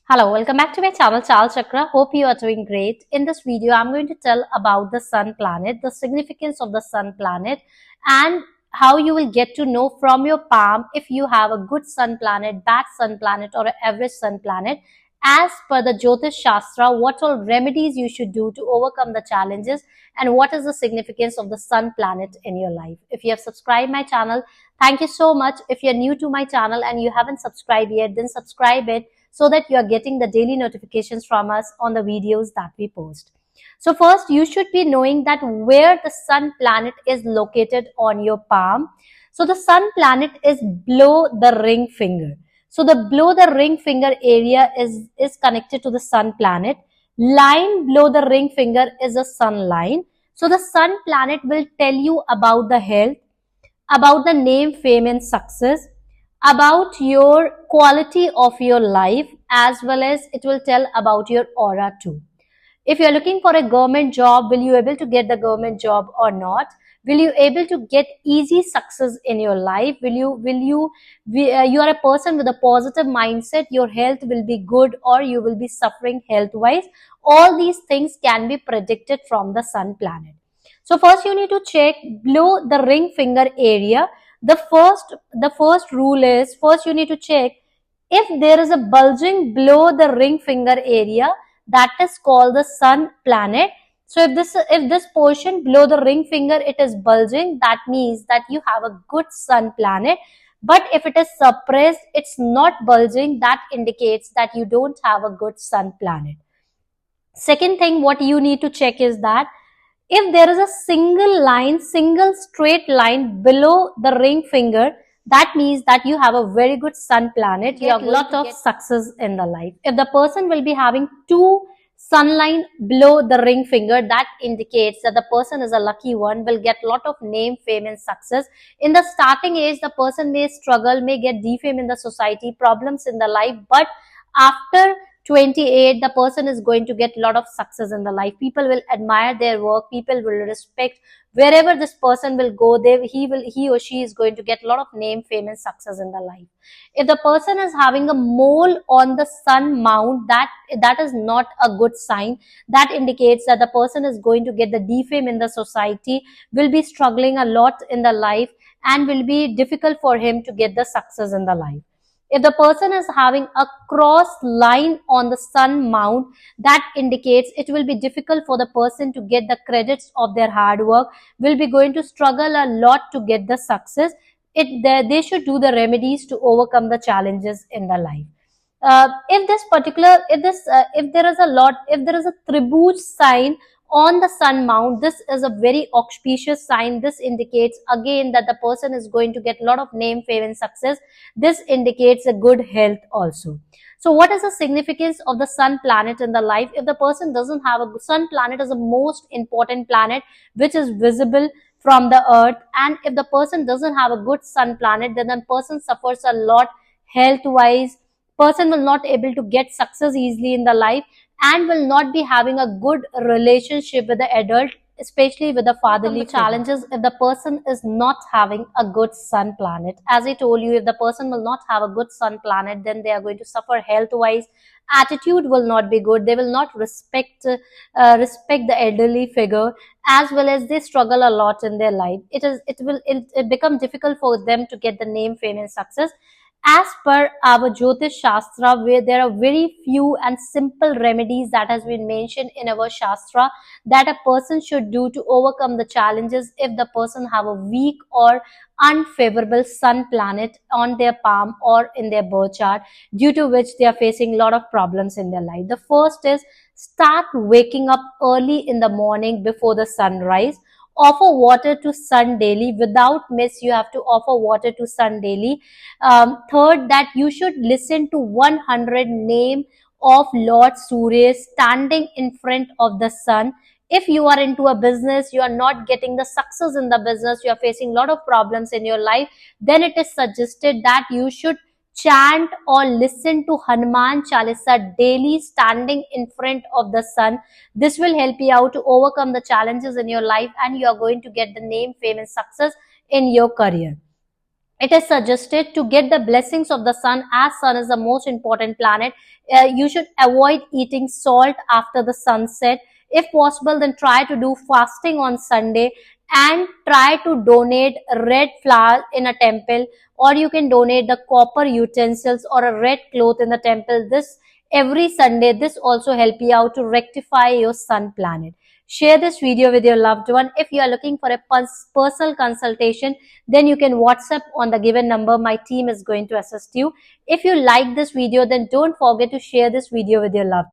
Hello, welcome back to my channel Chal Chakra. Hope you are doing great. In this video, I'm going to tell about the sun planet, the significance of the sun planet, and how you will get to know from your palm if you have a good sun planet, bad sun planet, or an average sun planet. As per the Jyotish Shastra, what all remedies you should do to overcome the challenges, and what is the significance of the sun planet in your life. If you have subscribed my channel, thank you so much. If you're new to my channel and you haven't subscribed yet, then subscribe it so that you are getting the daily notifications from us on the videos that we post. So first, you should be knowing that where the sun planet is located on your palm. So the sun planet is below the ring finger. So the below the ring finger area is connected to the sun planet. Line below the ring finger is a sun line. So the sun planet will tell you about the health, about the name, fame and success, about your quality of your life, as well as it will tell about your aura too. If you're looking for a government job, will you able to get the government job or not? Will you able to get easy success in your life? You are a person with a positive mindset, your health will be good or you will be suffering health wise. All these things can be predicted from the sun planet. So first you need to check below the ring finger area. The first rule is, first you need to check if there is a bulging below the ring finger area, that is called the sun planet. So if this portion below the ring finger it is bulging, that means that you have a good sun planet. But if it is suppressed, it's not bulging, that indicates that you don't have a good sun planet. Second thing what you need to check is that if there is a single straight line below the ring finger, that means that you have a very good sun planet. You have a lot of success in the life. If the person will be having two sun line below the ring finger, that indicates that the person is a lucky one, will get lot of name, fame and success. In the starting age, the person may struggle, may get defame in the society, problems in the life, but after 28 the person is going to get a lot of success in the life. People will admire their work, people will respect. Wherever this person will go, he or she is going to get a lot of name, fame and success in the life. If the person is having a mole on the sun mount, that is not a good sign. That indicates that the person is going to get the defame in the society, will be struggling a lot in the life, and will be difficult for him to get the success in the life. If the person is having a cross line on the sun mount, that indicates it will be difficult for the person to get the credits of their hard work, will be going to struggle a lot to get the success. They should do the remedies to overcome the challenges in the life. If there is a tribuj sign on the sun mount, this is a very auspicious sign. This indicates again that the person is going to get a lot of name, fame and success. This indicates a good health also. So what is the significance of the sun planet in the life? If the person doesn't have a sun planet, is the most important planet which is visible from the earth, and if the person doesn't have a good sun planet, then the person suffers a lot health wise. Person will not able to get success easily in the life, and will not be having a good relationship with the adult, especially with the fatherly challenges if the person is not having a good sun planet. As I told you, if the person will not have a good sun planet, then they are going to suffer health wise. Attitude will not be good, they will not respect the elderly figure, as well as they struggle a lot in their life. It become difficult for them to get the name, fame and success. As per our Jyotish Shastra, where there are very few and simple remedies that has been mentioned in our Shastra that a person should do to overcome the challenges if the person have a weak or unfavorable sun planet on their palm or in their birth chart, due to which they are facing a lot of problems in their life. The first is, start waking up early in the morning before the sunrise. Offer water to sun daily, without miss you have to offer water to sun daily. Third, that you should listen to 100 name of Lord Surya standing in front of the sun. If you are into a business, you are not getting the success in the business, you are facing a lot of problems in your life, then it is suggested that you should chant or listen to Hanuman Chalisa daily standing in front of the sun. This will help you out to overcome the challenges in your life, and you are going to get the name, fame and success in your career. it is suggested to get the blessings of the sun, as sun is the most important planet. You should avoid eating salt after the sunset. If possible, then try to do fasting on Sunday, and try to donate red flour in a temple, or you can donate the copper utensils or a red cloth in the temple this every Sunday. This also help you out to rectify your sun planet. Share this video with your loved one. If you are looking for a personal consultation, then you can WhatsApp on the given number. My team is going to assist you. If you like this video, then don't forget to share this video with your loved